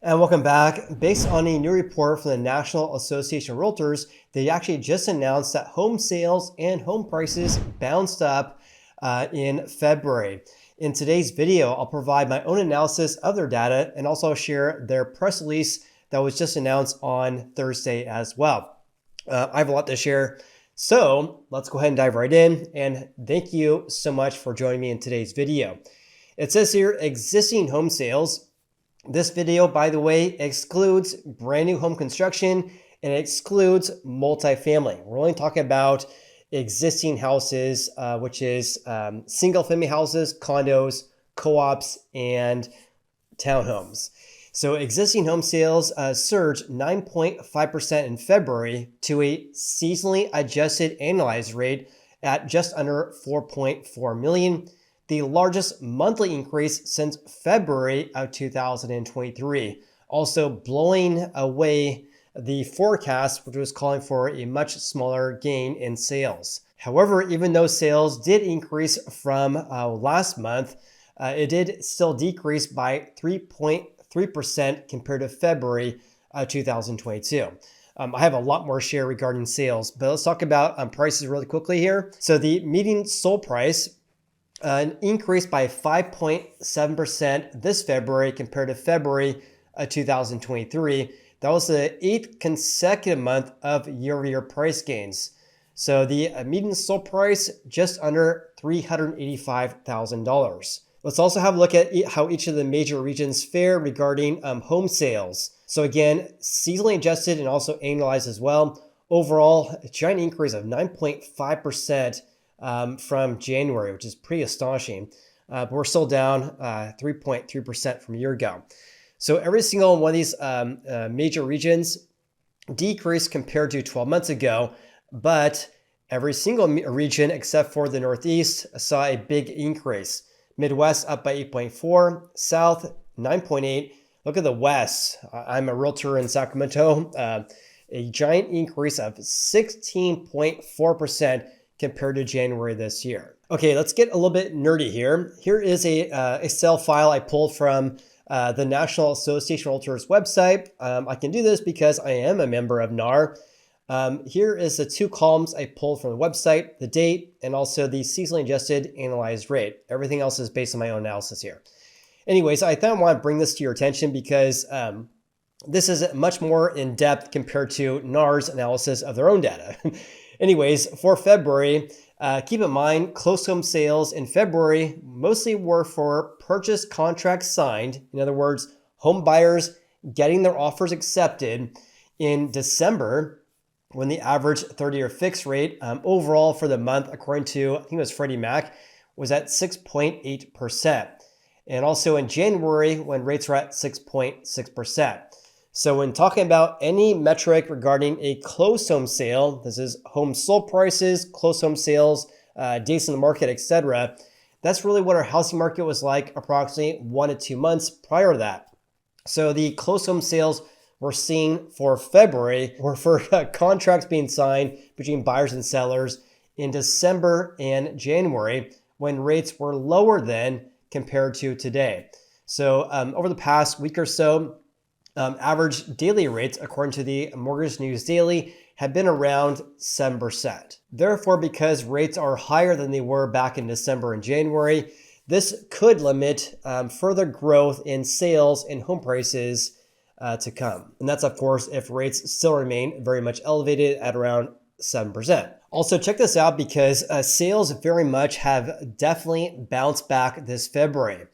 And welcome back. Based on a new report from the National Association of Realtors, they actually just announced that home sales and home prices bounced up in February. In today's video, I'll provide my own analysis of their data and also share their press release that was just announced on Thursday as well. I have a lot to share, so let's go ahead and dive right in. And thank you so much for joining me in today's video. It says here, existing home sales. This video, by the way, excludes brand new home construction and it excludes multifamily. We're only talking about existing houses, which is single family houses, condos, co-ops, and townhomes. So existing home sales surged 9.5% in February to a seasonally adjusted annualized rate at just under 4.4 million. The largest monthly increase since February of 2023, also blowing away the forecast, which was calling for a much smaller gain in sales. However, even though sales did increase from last month, it did still decrease by 3.3% compared to February 2022. I have a lot more to share regarding sales, but let's talk about prices really quickly here. So the median sold price an increase by 5.7% this February compared to February 2023. That was the 8th consecutive month of year-over-year price gains. So the median sold price just under $385,000. Let's also have a look at how each of the major regions fare regarding home sales. So again, seasonally adjusted and also annualized as well. Overall, a giant increase of 9.5% from January, which is pretty astonishing. But we're still down 3.3% from a year ago. So every single one of these major regions decreased compared to 12 months ago, but every single region except for the Northeast saw a big increase. Midwest up by 8.4, South 9.8. Look at the West. I'm a realtor in Sacramento. A giant increase of 16.4% compared to January this year. Okay, let's get a little bit nerdy here. Here is a Excel file I pulled from the National Association of Realtors website. I can do this because I am a member of NAR. Here is the two columns I pulled from the website, the date, and also the seasonally adjusted annualized rate. Everything else is based on my own analysis here. Anyways, I thought I want to bring this to your attention because this is much more in depth compared to NAR's analysis of their own data. Anyways, for February, keep in mind, closed home sales in February mostly were for purchase contracts signed. In other words, home buyers getting their offers accepted. In December, when the average 30-year fixed rate overall for the month, according to, I think it was Freddie Mac, was at 6.8%. And also in January, when rates were at 6.6%. So when talking about any metric regarding a closed home sale, this is home sold prices, closed home sales, days in the market, etc. That's really what our housing market was like approximately 1 to 2 months prior to that. So the closed home sales we're seeing for February were for contracts being signed between buyers and sellers in December and January when rates were lower than compared to today. So over the past week or so, average daily rates, according to the Mortgage News Daily, have been around 7%. Therefore, because rates are higher than they were back in December and January, this could limit further growth in sales and home prices to come. And that's, of course, if rates still remain very much elevated at around 7%. Also, check this out because sales very much have definitely bounced back this February.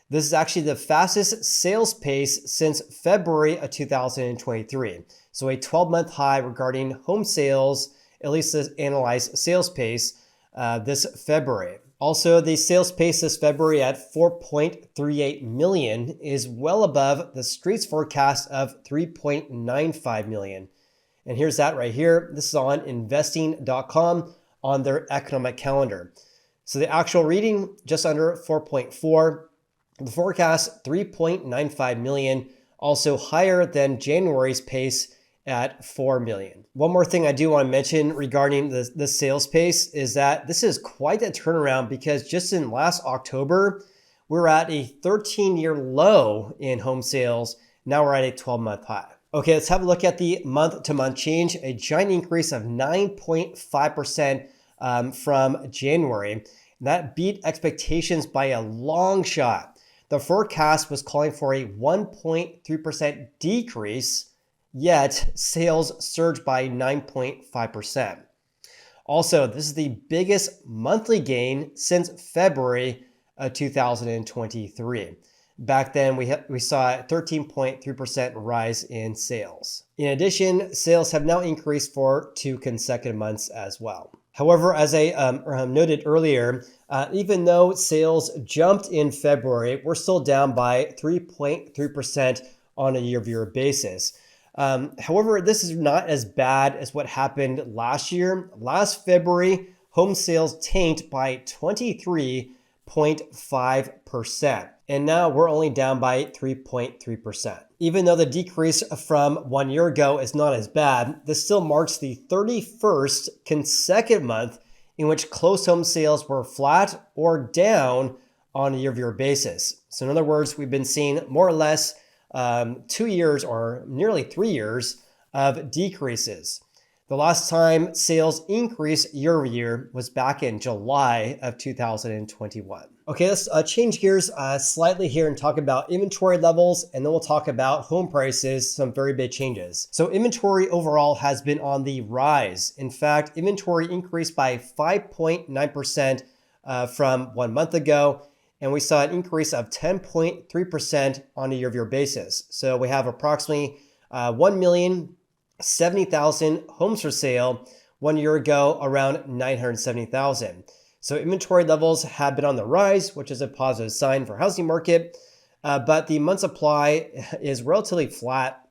This is actually the fastest sales pace since February of 2023. So a 12-month high regarding home sales, at least the analyzed sales pace this February. Also, the sales pace this February at 4.38 million is well above the street's forecast of 3.95 million. And here's that right here. This is on investing.com on their economic calendar. So the actual reading just under 4.4. The forecast, 3.95 million, also higher than January's pace at 4 million. One more thing I do want to mention regarding the sales pace is that this is quite a turnaround because just in last October, we're at a 13-year low in home sales Now we're at a 12-month high. Okay, let's have a look at the month-to-month change, a giant increase of 9.5% from January. That beat expectations by a long shot. The forecast was calling for a 1.3% decrease, yet sales surged by 9.5%. Also, this is the biggest monthly gain since February of 2023. Back then, we saw a 13.3% rise in sales. In addition, sales have now increased for 2 consecutive months as well. However, as I noted earlier, even though sales jumped in February, we're still down by 3.3% on a year-over-year basis. However, this is not as bad as what happened last year. Last February, home sales tanked by 23.5%. And now we're only down by 3.3%. Even though the decrease from 1 year ago is not as bad, this still marks the 31st consecutive month in which closed home sales were flat or down on a year-over-year basis. So in other words, we've been seeing more or less 2 years or nearly 3 years of decreases. The last time sales increased year over year was back in July of 2021. Okay, let's change gears slightly here and talk about inventory levels, and then we'll talk about home prices, some very big changes. So inventory overall has been on the rise. In fact, inventory increased by 5.9% from 1 month ago, and we saw an increase of 10.3% on a year-over-year basis. So we have approximately 1,070,000 homes for sale. 1 year ago, around 970,000. So inventory levels have been on the rise, which is a positive sign for housing market. But the month supply is relatively flat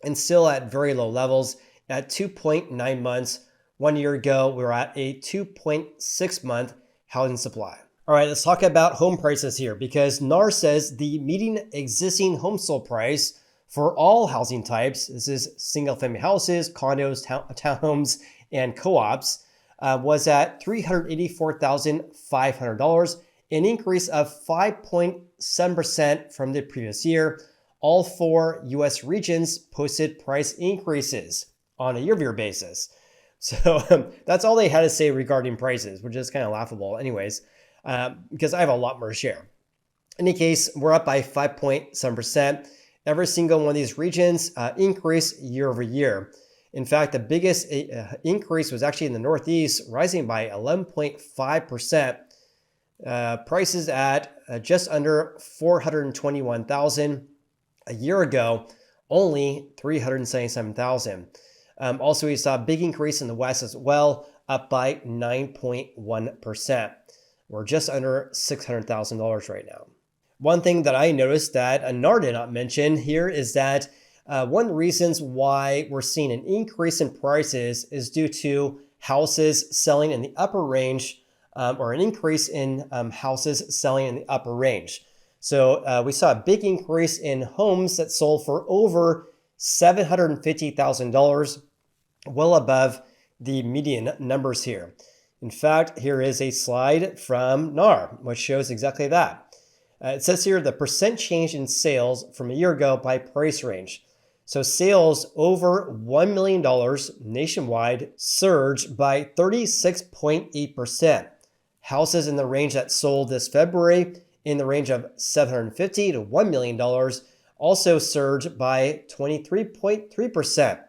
and still at very low levels at 2.9 months. 1 year ago, we were at a 2.6 month housing supply. All right, let's talk about home prices here, because NAR says the median existing home sold price for all housing types, this is single family houses, condos, townhomes, and co-ops, was at $384,500, an increase of 5.7% from the previous year. All 4 US regions posted price increases on a year-over-year basis. So that's all they had to say regarding prices, which is kind of laughable anyways, because I have a lot more to share. In any case, we're up by 5.7%. Every single one of these regions increased year over year. In fact, the biggest increase was actually in the Northeast, rising by 11.5%. Prices at just under $421,000. A year ago, only $377,000. Also, we saw a big increase in the West as well, up by 9.1%. We're just under $600,000 right now. One thing that I noticed that NAR did not mention here is that one of the reasons why we're seeing an increase in prices is due to houses selling in the upper range, or an increase in houses selling in the upper range. So we saw a big increase in homes that sold for over $750,000, well above the median numbers here. In fact, here is a slide from NAR, which shows exactly that. It says here the percent change in sales from a year ago by price range. So sales over $1 million nationwide surged by 36.8%. Houses in the range that sold this February in the range of $750,000 to $1 million also surged by 23.3%.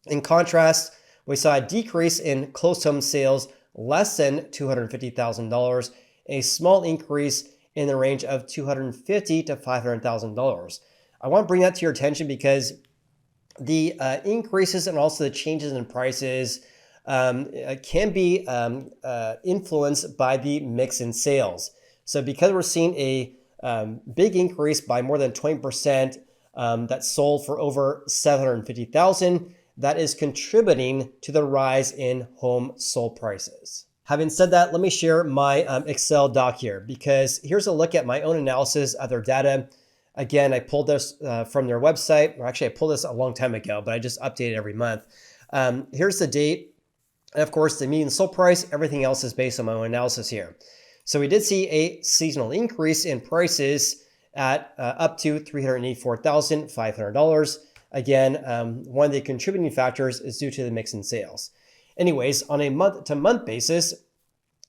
In contrast, we saw a decrease in closed home sales less than $250,000, a small increase in the range of $250,000 to $500,000. I want to bring that to your attention because the increases and also the changes in prices can be influenced by the mix in sales. So because we're seeing a big increase by more than 20% that sold for over $750,000, that is contributing to the rise in home sold prices. Having said that, let me share my Excel doc here, because here's a look at my own analysis of their data. Again, I pulled this from their website, or actually I pulled this a long time ago, but I just update it every month. Here's the date, and of course the median sold price. Everything else is based on my own analysis here. So we did see a seasonal increase in prices at up to $384,500. Again, one of the contributing factors is due to the mix in sales. Anyways, on a month-to-month basis,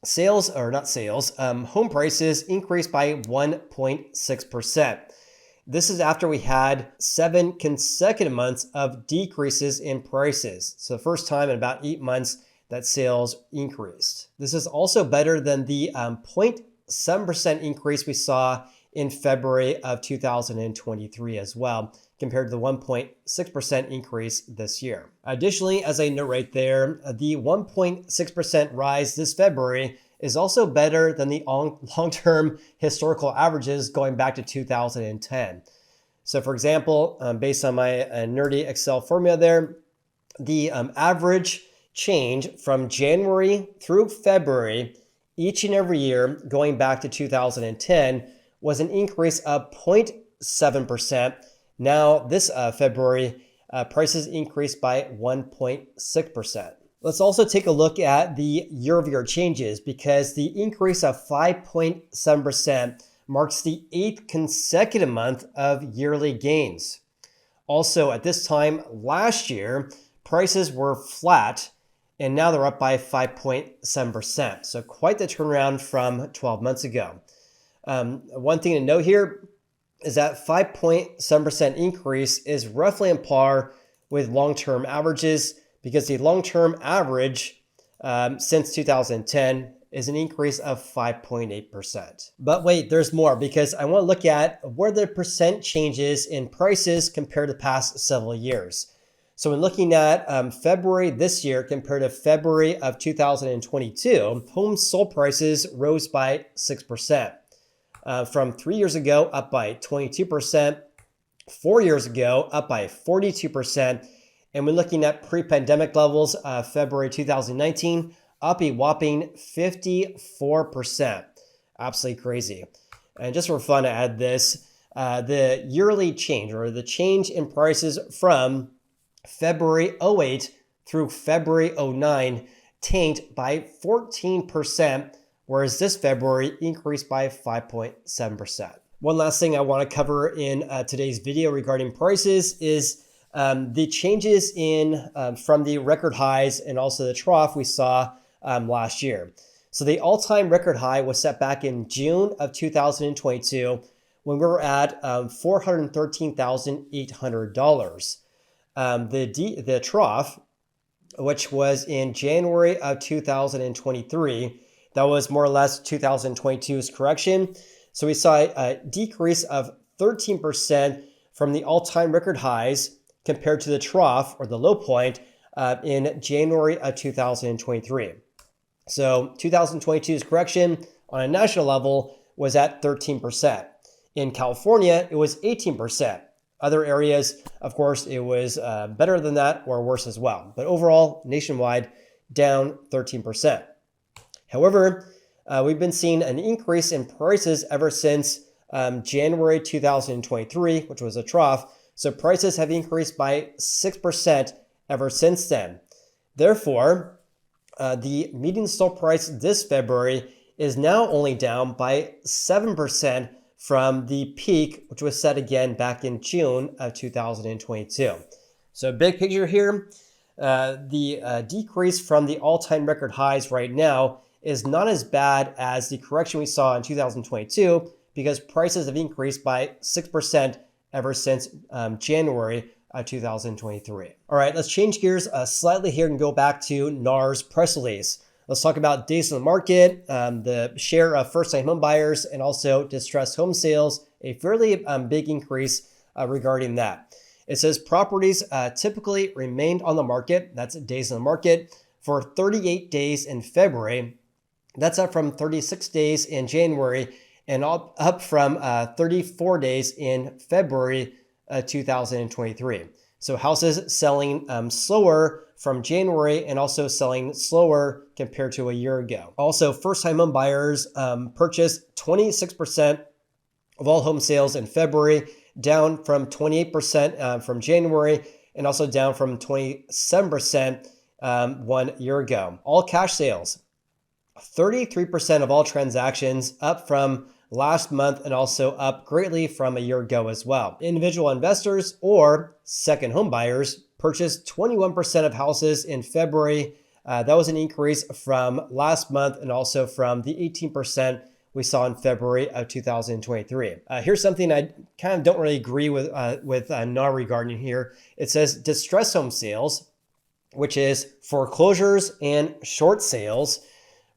home prices increased by 1.6%. This is after we had 7 consecutive months of decreases in prices. So the first time in about 8 months that sales increased. This is also better than the 0.7% increase we saw in February of 2023 as well, compared to the 1.6% increase this year. Additionally, as I note right there, the 1.6% rise this February is also better than the long-term historical averages going back to 2010. So for example, based on my nerdy Excel formula there, the average change from January through February each and every year going back to 2010 was an increase of 0.7%. Now this February, prices increased by 1.6%. Let's also take a look at the year-over-year changes, because the increase of 5.7% marks the 8th consecutive month of yearly gains. Also, at this time last year, prices were flat, and now they're up by 5.7%. So quite the turnaround from 12 months ago. One thing to note here is that 5.7% increase is roughly on par with long-term averages, because the long-term average since 2010 is an increase of 5.8%. But wait, there's more, because I want to look at where the percent changes in prices compared to the past several years. So when looking at February this year compared to February of 2022, home sold prices rose by 6%. From 3 years ago, up by 22%, 4 years ago, up by 42%. And when looking at pre-pandemic levels, February 2019, up a whopping 54%. Absolutely crazy. And just for fun to add this, the yearly change, or the change in prices from February 08 through February 09 tanked by 14%, whereas this February increased by 5.7%. One last thing I want to cover in today's video regarding prices is the changes in from the record highs and also the trough we saw last year. So the all-time record high was set back in June of 2022 when we were at $413,800. The trough, which was in January of 2023, that was more or less 2022's correction. So we saw a decrease of 13% from the all-time record highs compared to the trough, or the low point, in January of 2023. So 2022's correction on a national level was at 13%. In California, it was 18%. Other areas, of course, it was better than that or worse as well. But overall, nationwide, down 13%. However, we've been seeing an increase in prices ever since January 2023, which was a trough. So prices have increased by 6% ever since then. Therefore, the median sold price this February is now only down by 7% from the peak, which was set again back in June of 2022. So big picture here, the decrease from the all-time record highs right now is not as bad as the correction we saw in 2022, because prices have increased by 6% ever since January of 2023. All right, let's change gears slightly here and go back to NAR's press release. Let's talk about days on the market, the share of first-time home buyers, and also distressed home sales, a fairly big increase regarding that. It says properties typically remained on the market, that's days on the market, for 38 days in February. That's up from 36 days in January, and up from 34 days in February 2023. So houses selling slower from January, and also selling slower compared to a year ago. Also, first-time home buyers purchased 26% of all home sales in February, down from 28% from January, and also down from 27% 1 year ago. All cash sales, 33% of all transactions, up from last month and also up greatly from a year ago as well. Individual investors or second home buyers purchased 21% of houses in February. That was an increase from last month and also from the 18% we saw in February of 2023. Here's something I kind of don't really agree with NAR regarding here. It says distressed home sales, which is foreclosures and short sales,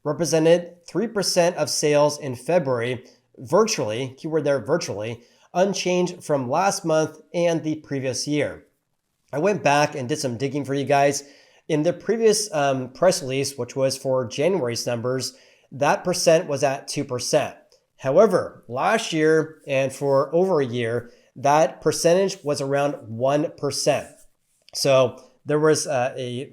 represented 3% of sales in February, virtually, keyword there, virtually, unchanged from last month and the previous year. I went back and did some digging for you guys. In the previous press release, which was for January's numbers, that percent was at 2%. However, last year and for over a year, that percentage was around 1%. So there was a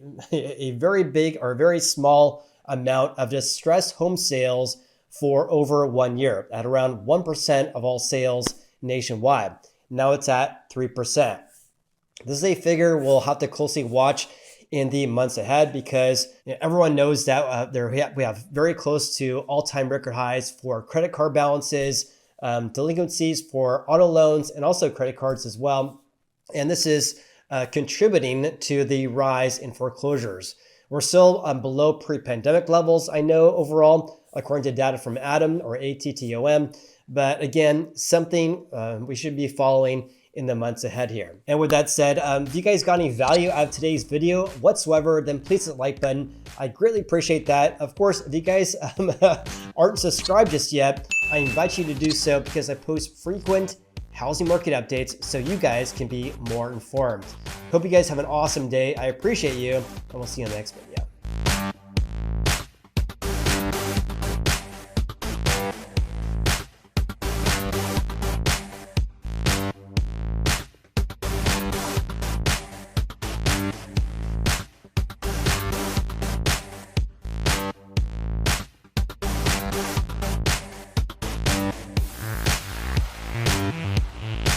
very big or very small amount of distressed home sales for over 1 year at around 1% of all sales nationwide. Now it's at 3%. This is a figure we'll have to closely watch in the months ahead because everyone knows that we have very close to all-time record highs for credit card balances, delinquencies for auto loans, and also credit cards as well. And this is contributing to the rise in foreclosures. We're still below pre-pandemic levels, I know, overall, according to data from ATTOM or ATTOM. But again, something we should be following in the months ahead here. And with that said, if you guys got any value out of today's video whatsoever, then please hit the like button. I greatly appreciate that. Of course, if you guys aren't subscribed just yet, I invite you to do so because I post frequent housing market updates so you guys can be more informed. Hope you guys have an awesome day. I appreciate you, and we'll see you in the next video.